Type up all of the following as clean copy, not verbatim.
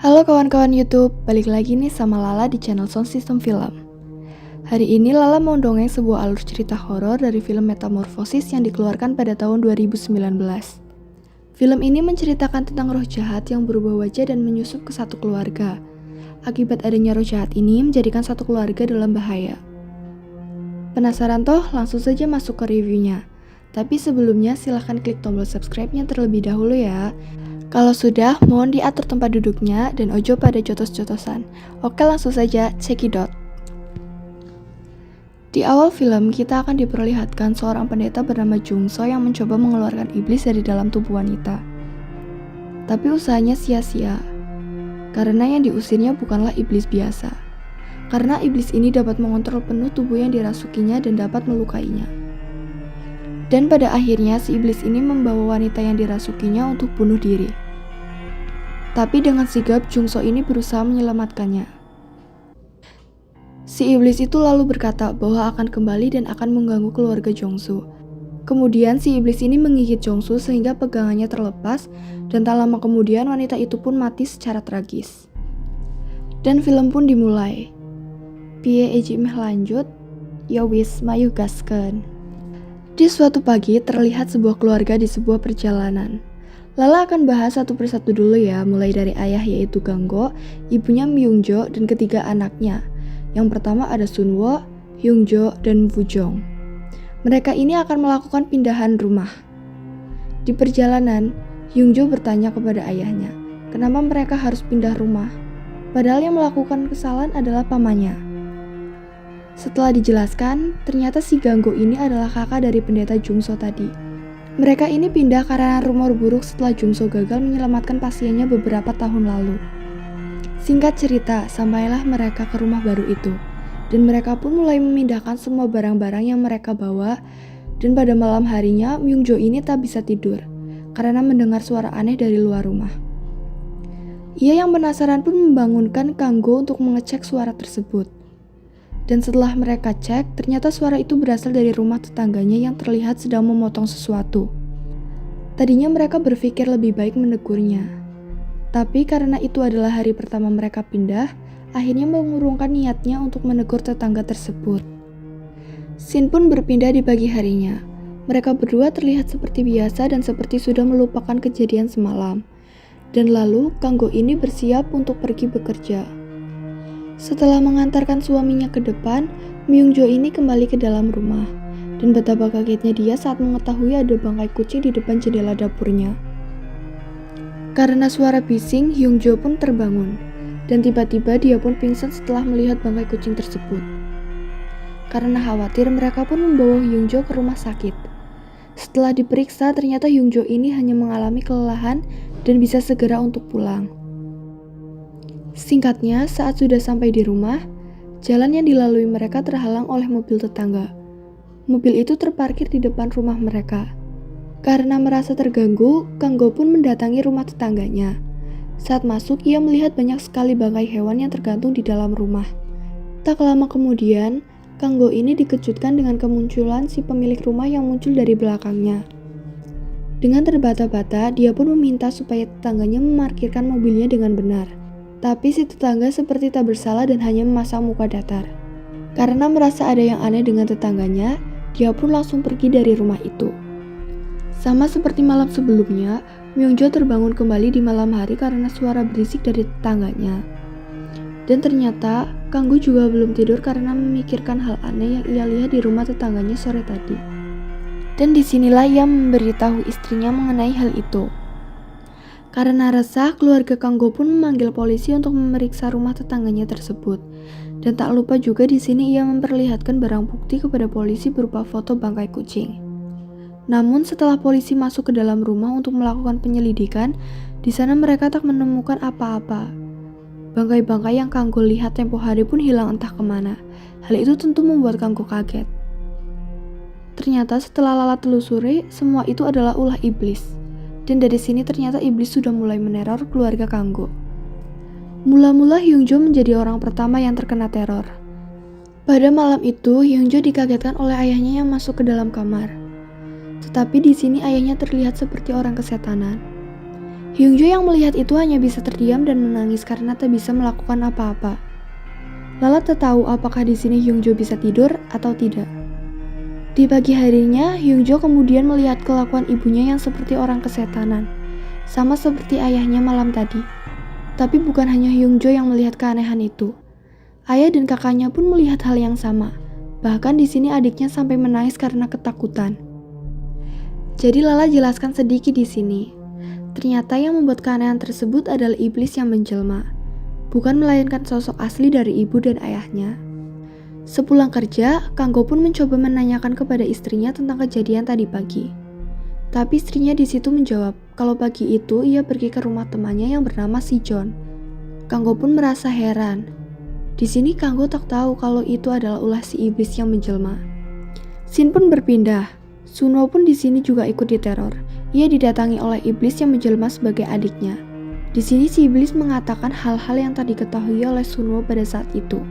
Halo kawan-kawan YouTube, balik lagi nih sama Lala di channel Sound System Film. Hari ini Lala mau dongeng sebuah alur cerita horor dari film Metamorphosis yang dikeluarkan pada tahun 2019. Film ini menceritakan tentang roh jahat yang berubah wajah dan menyusup ke satu keluarga. Akibat adanya roh jahat ini menjadikan satu keluarga dalam bahaya. Penasaran toh? Langsung saja masuk ke reviewnya. Tapi sebelumnya silahkan klik tombol subscribe-nya terlebih dahulu ya. Kalau sudah, mohon diatur tempat duduknya dan ojo pada jotos-jotosan. Oke, langsung saja, cekidot. Di awal film, kita akan diperlihatkan seorang pendeta bernama Jungso yang mencoba mengeluarkan iblis dari dalam tubuh wanita. Tapi usahanya sia-sia, karena yang diusirnya bukanlah iblis biasa. Karena iblis ini dapat mengontrol penuh tubuh yang dirasukinya dan dapat melukainya. Dan pada akhirnya si iblis ini membawa wanita yang dirasukinya untuk bunuh diri. Tapi dengan sigap Jungso ini berusaha menyelamatkannya. Si iblis itu lalu berkata bahwa akan kembali dan akan mengganggu keluarga Jongsu. Kemudian si iblis ini menggigit Jongsu sehingga pegangannya terlepas dan tak lama kemudian wanita itu pun mati secara tragis. Dan film pun dimulai. Piye eji meh lanjut? Ya wis, mayu gaskeun. Di suatu pagi terlihat sebuah keluarga di sebuah perjalanan. Lala akan bahas satu persatu dulu ya, mulai dari ayah yaitu Ganggo, ibunya Myungjo, dan ketiga anaknya. Yang pertama ada Sunwo, Hyungjo, dan Wujong. Mereka ini akan melakukan pindahan rumah. Di perjalanan, Hyungjo bertanya kepada ayahnya, kenapa mereka harus pindah rumah? Padahal yang melakukan kesalahan adalah pamannya. Setelah dijelaskan, ternyata si Ganggo ini adalah kakak dari pendeta Jungso tadi. Mereka ini pindah karena rumor buruk setelah Jungso gagal menyelamatkan pasiennya beberapa tahun lalu. Singkat cerita, sampailah mereka ke rumah baru itu. Dan mereka pun mulai memindahkan semua barang-barang yang mereka bawa. Dan pada malam harinya, Myungjo ini tak bisa tidur karena mendengar suara aneh dari luar rumah. Ia yang penasaran pun membangunkan Kanggo untuk mengecek suara tersebut. Dan setelah mereka cek, ternyata suara itu berasal dari rumah tetangganya yang terlihat sedang memotong sesuatu. Tadinya mereka berpikir lebih baik menegurnya. Tapi karena itu adalah hari pertama mereka pindah, akhirnya mengurungkan niatnya untuk menegur tetangga tersebut. Scene pun berpindah di pagi harinya. Mereka berdua terlihat seperti biasa dan seperti sudah melupakan kejadian semalam. Dan lalu, Kanggo ini bersiap untuk pergi bekerja. Setelah mengantarkan suaminya ke depan, Myungjo ini kembali ke dalam rumah. Dan betapa kagetnya dia saat mengetahui ada bangkai kucing di depan jendela dapurnya. Karena suara bising, Hyungjo pun terbangun. Dan tiba-tiba dia pun pingsan setelah melihat bangkai kucing tersebut. Karena khawatir, mereka pun membawa Hyungjo ke rumah sakit. Setelah diperiksa, ternyata Hyungjo ini hanya mengalami kelelahan dan bisa segera untuk pulang. Singkatnya, saat sudah sampai di rumah, jalan yang dilalui mereka terhalang oleh mobil tetangga. Mobil itu terparkir di depan rumah mereka. Karena merasa terganggu, Kanggo pun mendatangi rumah tetangganya. Saat masuk, ia melihat banyak sekali bangkai hewan yang tergantung di dalam rumah. Tak lama kemudian, Kanggo ini dikejutkan dengan kemunculan si pemilik rumah yang muncul dari belakangnya. Dengan terbata-bata, dia pun meminta supaya tetangganya memarkirkan mobilnya dengan benar. Tapi si tetangga seperti tak bersalah dan hanya memasang muka datar. Karena merasa ada yang aneh dengan tetangganya, dia pun langsung pergi dari rumah itu. Sama seperti malam sebelumnya, Myungjo terbangun kembali di malam hari karena suara berisik dari tetangganya. Dan ternyata, Kanggo juga belum tidur karena memikirkan hal aneh yang ia lihat di rumah tetangganya sore tadi. Dan disinilah ia memberitahu istrinya mengenai hal itu. Karena resah, keluarga Kanggo pun memanggil polisi untuk memeriksa rumah tetangganya tersebut. Dan tak lupa juga di sini ia memperlihatkan barang bukti kepada polisi berupa foto bangkai kucing. Namun setelah polisi masuk ke dalam rumah untuk melakukan penyelidikan, di sana mereka tak menemukan apa-apa. Bangkai-bangkai yang Kanggo lihat tempo hari pun hilang entah kemana. Hal itu tentu membuat Kanggo kaget. Ternyata setelah Lala telusuri, semua itu adalah ulah iblis. Dan dari sini ternyata iblis sudah mulai meneror keluarga Kanggo. Mula-mula Hyungjo menjadi orang pertama yang terkena teror. Pada malam itu, Hyungjo dikagetkan oleh ayahnya yang masuk ke dalam kamar. Tetapi di sini ayahnya terlihat seperti orang kesetanan. Hyungjo yang melihat itu hanya bisa terdiam dan menangis karena tak bisa melakukan apa-apa. Lala tak tahu apakah di sini Hyungjo bisa tidur atau tidak. Di pagi harinya, Hyungjo kemudian melihat kelakuan ibunya yang seperti orang kesetanan, sama seperti ayahnya malam tadi. Tapi bukan hanya Hyungjo yang melihat keanehan itu. Ayah dan kakaknya pun melihat hal yang sama. Bahkan di sini adiknya sampai menangis karena ketakutan. Jadi Lala jelaskan sedikit di sini. Ternyata yang membuat keanehan tersebut adalah iblis yang menjelma, bukan melainkan sosok asli dari ibu dan ayahnya. Sepulang kerja, Kanggo pun mencoba menanyakan kepada istrinya tentang kejadian tadi pagi. Tapi istrinya di situ menjawab kalau pagi itu ia pergi ke rumah temannya yang bernama si John. Kanggo pun merasa heran. Di sini Kanggo tak tahu kalau itu adalah ulah si iblis yang menjelma. Scene pun berpindah. Sunwo pun di sini juga ikut diteror. Ia didatangi oleh iblis yang menjelma sebagai adiknya. Di sini si iblis mengatakan hal-hal yang tak diketahui oleh Sunwo pada saat itu.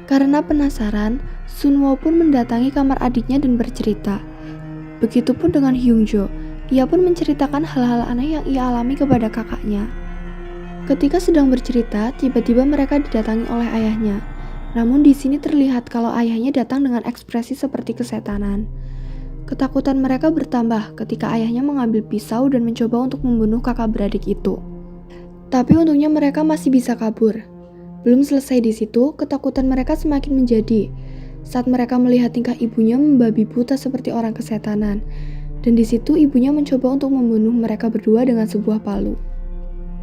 Karena penasaran, Sunwo pun mendatangi kamar adiknya dan bercerita. Begitupun dengan Hyungjo, ia pun menceritakan hal-hal aneh yang ia alami kepada kakaknya. Ketika sedang bercerita, tiba-tiba mereka didatangi oleh ayahnya. Namun di sini terlihat kalau ayahnya datang dengan ekspresi seperti kesetanan. Ketakutan mereka bertambah ketika ayahnya mengambil pisau dan mencoba untuk membunuh kakak beradik itu. Tapi untungnya mereka masih bisa kabur. Belum selesai di situ, ketakutan mereka semakin menjadi saat mereka melihat tingkah ibunya membabi buta seperti orang kesetanan. Dan di situ ibunya mencoba untuk membunuh mereka berdua dengan sebuah palu.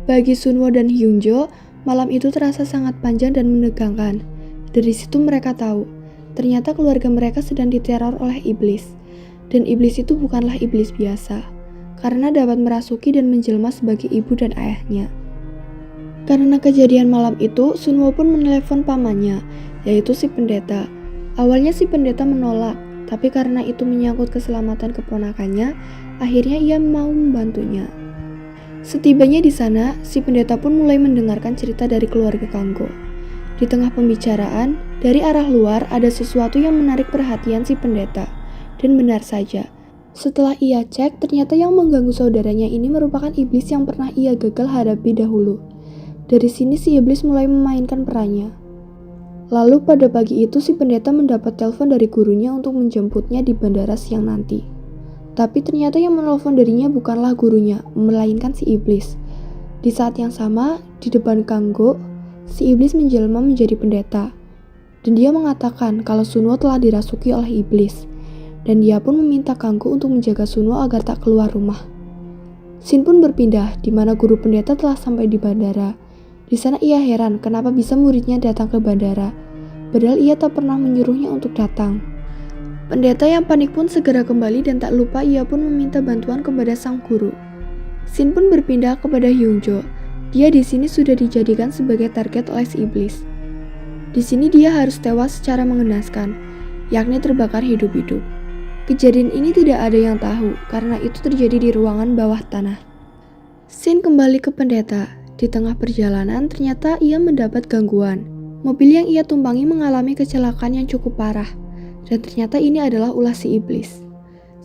Bagi Sunwo dan Hyungjo, malam itu terasa sangat panjang dan menegangkan. Dari situ mereka tahu, ternyata keluarga mereka sedang diteror oleh iblis. Dan iblis itu bukanlah iblis biasa, karena dapat merasuki dan menjelma sebagai ibu dan ayahnya. Karena kejadian malam itu, Sunwo pun menelepon pamannya, yaitu si pendeta. Awalnya si pendeta menolak, tapi karena itu menyangkut keselamatan keponakannya, akhirnya ia mau membantunya. Setibanya di sana, si pendeta pun mulai mendengarkan cerita dari keluarga Kanggo. Di tengah pembicaraan, dari arah luar ada sesuatu yang menarik perhatian si pendeta. Dan benar saja, setelah ia cek, ternyata yang mengganggu saudaranya ini merupakan iblis yang pernah ia gagal hadapi dahulu. Dari sini si iblis mulai memainkan perannya. Lalu pada pagi itu si pendeta mendapat telepon dari gurunya untuk menjemputnya di bandara siang nanti. Tapi ternyata yang menelpon darinya bukanlah gurunya, melainkan si iblis. Di saat yang sama, di depan Kanggo, si iblis menjelma menjadi pendeta. Dan dia mengatakan kalau Sunwo telah dirasuki oleh iblis. Dan dia pun meminta Kanggo untuk menjaga Sunwo agar tak keluar rumah. Scene pun berpindah, di mana guru pendeta telah sampai di bandara. Di sana ia heran kenapa bisa muridnya datang ke bandara, padahal ia tak pernah menyuruhnya untuk datang. Pendeta yang panik pun segera kembali dan tak lupa ia pun meminta bantuan kepada sang guru. Scene pun berpindah kepada Hyungjo. Dia di sini sudah dijadikan sebagai target oleh si iblis. Di sini dia harus tewas secara mengenaskan, yakni terbakar hidup-hidup. Kejadian ini tidak ada yang tahu karena itu terjadi di ruangan bawah tanah. Scene kembali ke pendeta. Di tengah perjalanan ternyata ia mendapat gangguan. Mobil yang ia tumpangi mengalami kecelakaan yang cukup parah. Dan ternyata ini adalah ulah si iblis.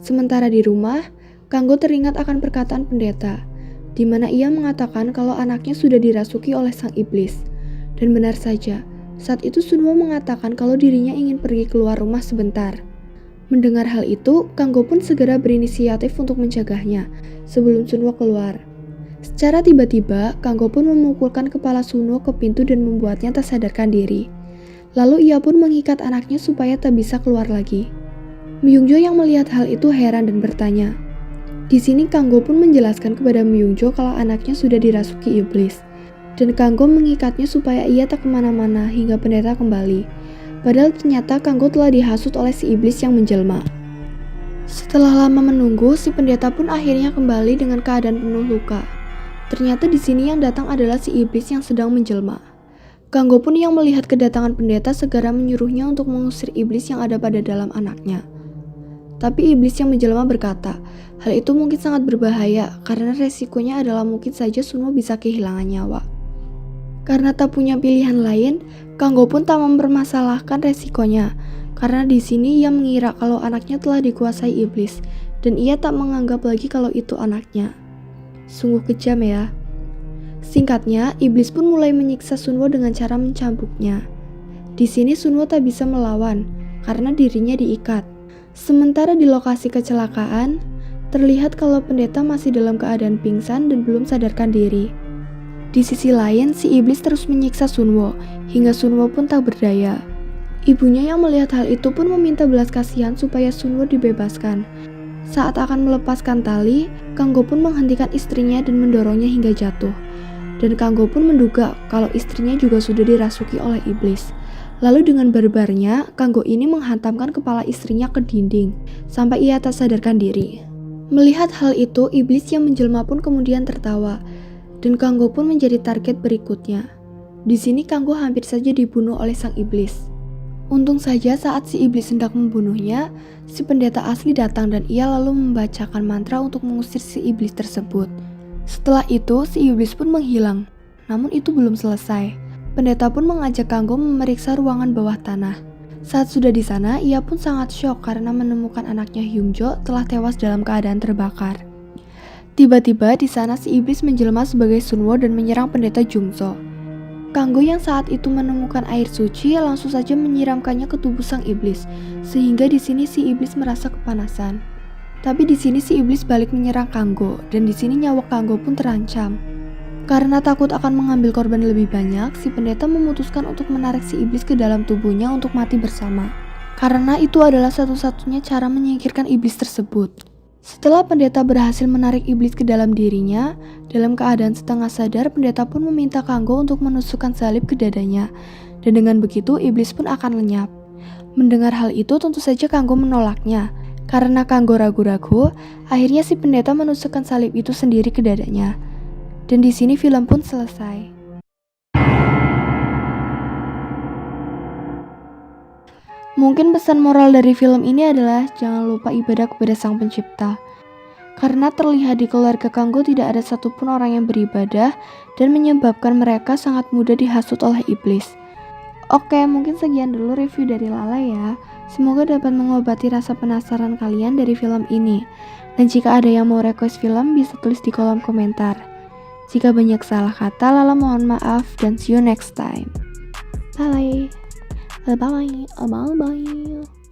Sementara di rumah, Kanggo teringat akan perkataan pendeta, di mana ia mengatakan kalau anaknya sudah dirasuki oleh sang iblis. Dan benar saja, saat itu Sunwo mengatakan kalau dirinya ingin pergi keluar rumah sebentar. Mendengar hal itu, Kanggo pun segera berinisiatif untuk mencegahnya sebelum Sunwo keluar. Secara tiba-tiba, Kanggo pun memukulkan kepala Sunwo ke pintu dan membuatnya tak sadarkan diri. Lalu ia pun mengikat anaknya supaya tak bisa keluar lagi. Myungjo yang melihat hal itu heran dan bertanya. Di sini Kanggo pun menjelaskan kepada Myungjo kalau anaknya sudah dirasuki iblis. Dan Kanggo mengikatnya supaya ia tak kemana-mana hingga pendeta kembali. Padahal ternyata Kanggo telah dihasut oleh si iblis yang menjelma. Setelah lama menunggu, si pendeta pun akhirnya kembali dengan keadaan penuh luka. Ternyata di sini yang datang adalah si iblis yang sedang menjelma. Kanggo pun yang melihat kedatangan pendeta segera menyuruhnya untuk mengusir iblis yang ada pada dalam anaknya. Tapi iblis yang menjelma berkata, hal itu mungkin sangat berbahaya karena resikonya adalah mungkin saja Sunwo bisa kehilangan nyawa. Karena tak punya pilihan lain, Kanggo pun tak mempermasalahkan resikonya. Karena di sini ia mengira kalau anaknya telah dikuasai iblis dan ia tak menganggap lagi kalau itu anaknya. Sungguh kejam ya. Singkatnya, iblis pun mulai menyiksa Sunwo dengan cara mencambuknya. Di sini Sunwo tak bisa melawan karena dirinya diikat. Sementara di lokasi kecelakaan, terlihat kalau pendeta masih dalam keadaan pingsan dan belum sadarkan diri. Di sisi lain, si iblis terus menyiksa Sunwo, hingga Sunwo pun tak berdaya. Ibunya yang melihat hal itu pun meminta belas kasihan supaya Sunwo dibebaskan. Saat akan melepaskan tali, Kanggo pun menghentikan istrinya dan mendorongnya hingga jatuh. Dan Kanggo pun menduga kalau istrinya juga sudah dirasuki oleh iblis. Lalu dengan barbarnya, Kanggo ini menghantamkan kepala istrinya ke dinding, sampai ia tak sadarkan diri. Melihat hal itu, iblis yang menjelma pun kemudian tertawa, dan Kanggo pun menjadi target berikutnya. Di sini Kanggo hampir saja dibunuh oleh sang iblis. Untung saja saat si iblis hendak membunuhnya, si pendeta asli datang dan ia lalu membacakan mantra untuk mengusir si iblis tersebut. Setelah itu, si iblis pun menghilang. Namun itu belum selesai. Pendeta pun mengajak Kanggo memeriksa ruangan bawah tanah. Saat sudah di sana, ia pun sangat syok karena menemukan anaknya Hyungjo telah tewas dalam keadaan terbakar. Tiba-tiba di sana si iblis menjelma sebagai Sunwo dan menyerang pendeta Jungso. Kanggo yang saat itu menemukan air suci langsung saja menyiramkannya ke tubuh sang iblis, sehingga di sini si iblis merasa kepanasan. Tapi di sini si iblis balik menyerang Kanggo, dan di sini nyawa Kanggo pun terancam. Karena takut akan mengambil korban lebih banyak, si pendeta memutuskan untuk menarik si iblis ke dalam tubuhnya untuk mati bersama. Karena itu adalah satu-satunya cara menyingkirkan iblis tersebut. Setelah pendeta berhasil menarik iblis ke dalam dirinya, dalam keadaan setengah sadar, pendeta pun meminta Kanggo untuk menusukkan salib ke dadanya, dan dengan begitu iblis pun akan lenyap. Mendengar hal itu tentu saja Kanggo menolaknya. Karena Kanggo ragu-ragu, akhirnya si pendeta menusukkan salib itu sendiri ke dadanya. Dan di sini film pun selesai. Mungkin pesan moral dari film ini adalah jangan lupa ibadah kepada Sang Pencipta. Karena terlihat di keluarga Kanggo tidak ada satupun orang yang beribadah dan menyebabkan mereka sangat mudah dihasut oleh iblis. Oke, mungkin sekian dulu review dari Lala ya. Semoga dapat mengobati rasa penasaran kalian dari film ini. Dan jika ada yang mau request film bisa tulis di kolom komentar. Jika banyak salah kata, Lala mohon maaf dan see you next time. Bye. Bye-bye. Bye-bye.